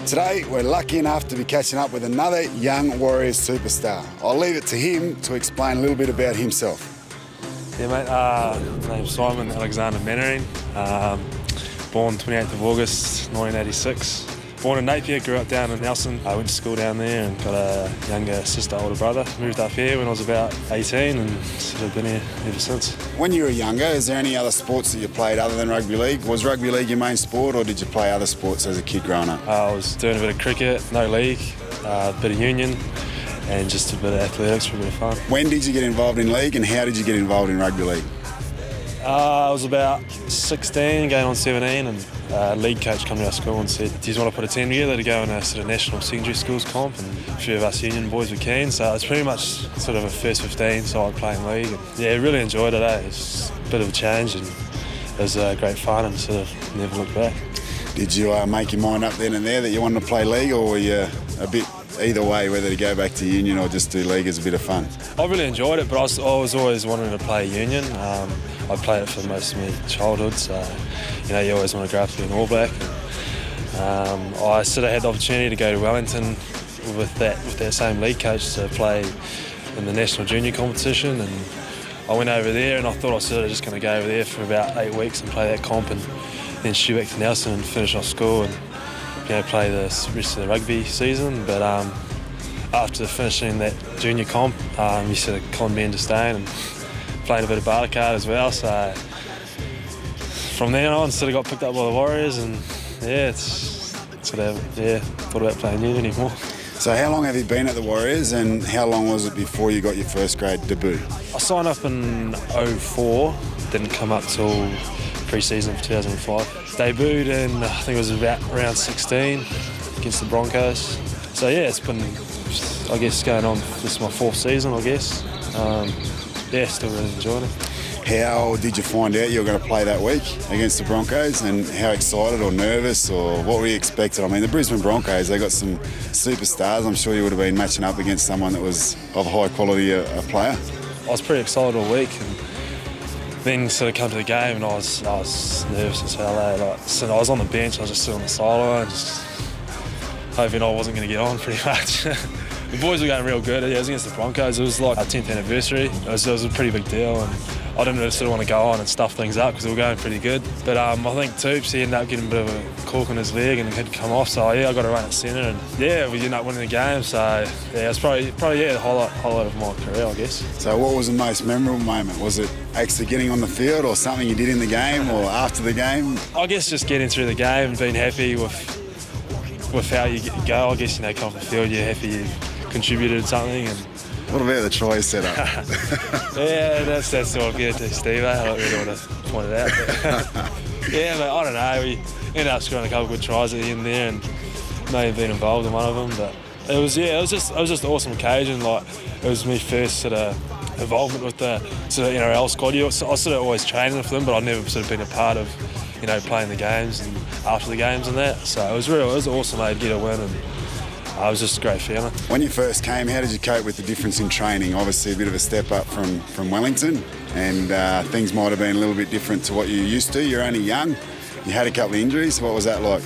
Today, we're lucky enough to be catching up with another young Warriors superstar. I'll leave it to him to explain a little bit about himself. Yeah, mate. My name's Simon Alexander Mannering. Born 28th of August 1986. Born in Napier, grew up down in Nelson. I went to school down there and got a younger sister, older brother. Moved up here when I was about 18 and sort of been here ever since. When you were younger, is there any other sports that you played other than rugby league? Was rugby league your main sport, or did you play other sports as a kid growing up? I was doing a bit of cricket, no league, a bit of union, and just a bit of athletics for a bit of fun. When did you get involved in league, and how did you get involved in rugby league? I was about 16, going on 17, and a league coach came to our school and said, "Do you want to put a team together to go in a sort of national secondary schools comp?" And a few of us union boys were keen, so it was pretty much sort of a first 15 side playing league. And yeah, really enjoyed it. It's a bit of a change, and it was great fun, and sort of never looked back. Did you make your mind up then and there that you wanted to play league, or were you a bit either way, whether to go back to union or just do league as a bit of fun? I really enjoyed it, but I was always wanting to play union. I played it for most of my childhood, so you always want to grow up to be an All Black. I sort of had the opportunity to go to Wellington with that same league coach to play in the national junior competition, and I went over there and I thought I was sort of just going to go over there for about 8 weeks and play that comp and then shoot back to Nelson and finish off school and play the rest of the rugby season. But after finishing that junior comp, he sort of conned me into staying and played a bit of barter card as well. So from then on, sort of got picked up by the Warriors, and thought about playing union anymore. So how long have you been at the Warriors, and how long was it before you got your first grade debut? I signed up in 04, didn't come up till pre-season for 2005. Debuted in, I think it was around 16 against the Broncos. So yeah, it's been, I guess, going on, this is my 4th season, I guess. Still really enjoying it. How did you find out you were going to play that week against the Broncos, and how excited or nervous, or what were you expecting? I mean, the Brisbane Broncos, they got some superstars. I'm sure you would have been matching up against someone that was of high quality a player. I was pretty excited all week, and then sort of come to the game and I was nervous as hell. So I was on the bench, I was just sitting on the sideline, just hoping I wasn't going to get on pretty much. The boys were going real good. It was against the Broncos. It was like our 10th anniversary. It was a pretty big deal, and I didn't really sort of want to go on and stuff things up because we were going pretty good. But I think Toops, he ended up getting a bit of a cork in his leg and it had come off. So I got to run at centre, and we ended up winning the game. So it was probably the highlight of my career, I guess. So what was the most memorable moment? Was it actually getting on the field, or something you did in the game or after the game? I guess just getting through the game and being happy with how you go. I guess, come off the field, you're happy you contributed something. And what about the try setup? Yeah, that's all good to Steve. I don't really want to point it out. But but I don't know. We ended up scoring a couple of good tries at the end there, and may have been involved in one of them. But it was just an awesome occasion. Like, it was my first sort of involvement with the sort of NRL squad. I sort of always training with them, but I've never sort of been a part of playing the games and after the games and that. So it was awesome, mate, to get a win, and it was just a great feeling. When you first came, how did you cope with the difference in training? Obviously a bit of a step up from Wellington, and things might have been a little bit different to what you're used to. You're only young. You had a couple of injuries. What was that like?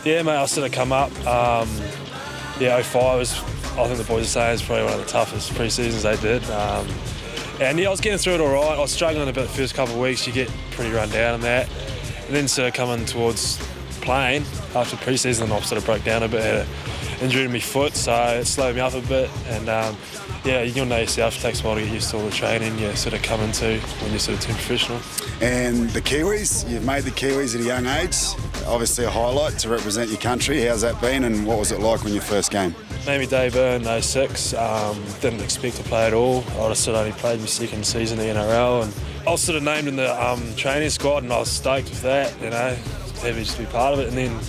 Yeah, mate, I sort of come up. 05 was, I think the boys are saying, it's probably one of the toughest pre-seasons they did. I was getting through it all right. I was struggling a bit the first couple of weeks. You get pretty run down on that. And then sort of coming towards playing after pre-season, I sort of broke down a bit. Had an injury to my foot, so it slowed me up a bit. And you'll know yourself, it takes a while to get used to all the training you sort of come into when you're sort of too professional. And the Kiwis, you've made the Kiwis at a young age. Obviously a highlight to represent your country. How's that been, and what was it like when you first came? Made me debut in 06. Didn't expect to play at all. I just sort of only played my second season in the NRL, and I was sort of named in the training squad, and I was stoked with that, happy just to be part of it. And then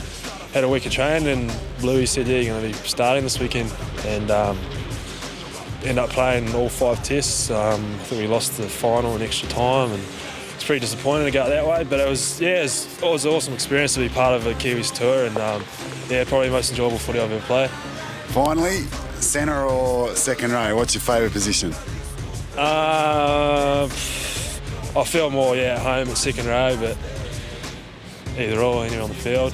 had a week of training, and Bluey said, you're going to be starting this weekend, and ended up playing all 5 tests. I think we lost the final in extra time, and it's pretty disappointing to go that way, but it was an awesome experience to be part of a Kiwis tour, and probably the most enjoyable footy I've ever played. Finally, centre or second row, what's your favourite position? I feel more at home at second row, but either or, anywhere on the field.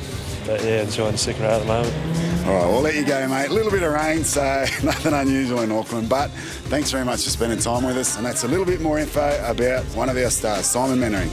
but yeah, enjoying the second row at the moment. All right, we'll let you go, mate. A little bit of rain, so nothing unusual in Auckland, but thanks very much for spending time with us, and that's a little bit more info about one of our stars, Simon Mannering.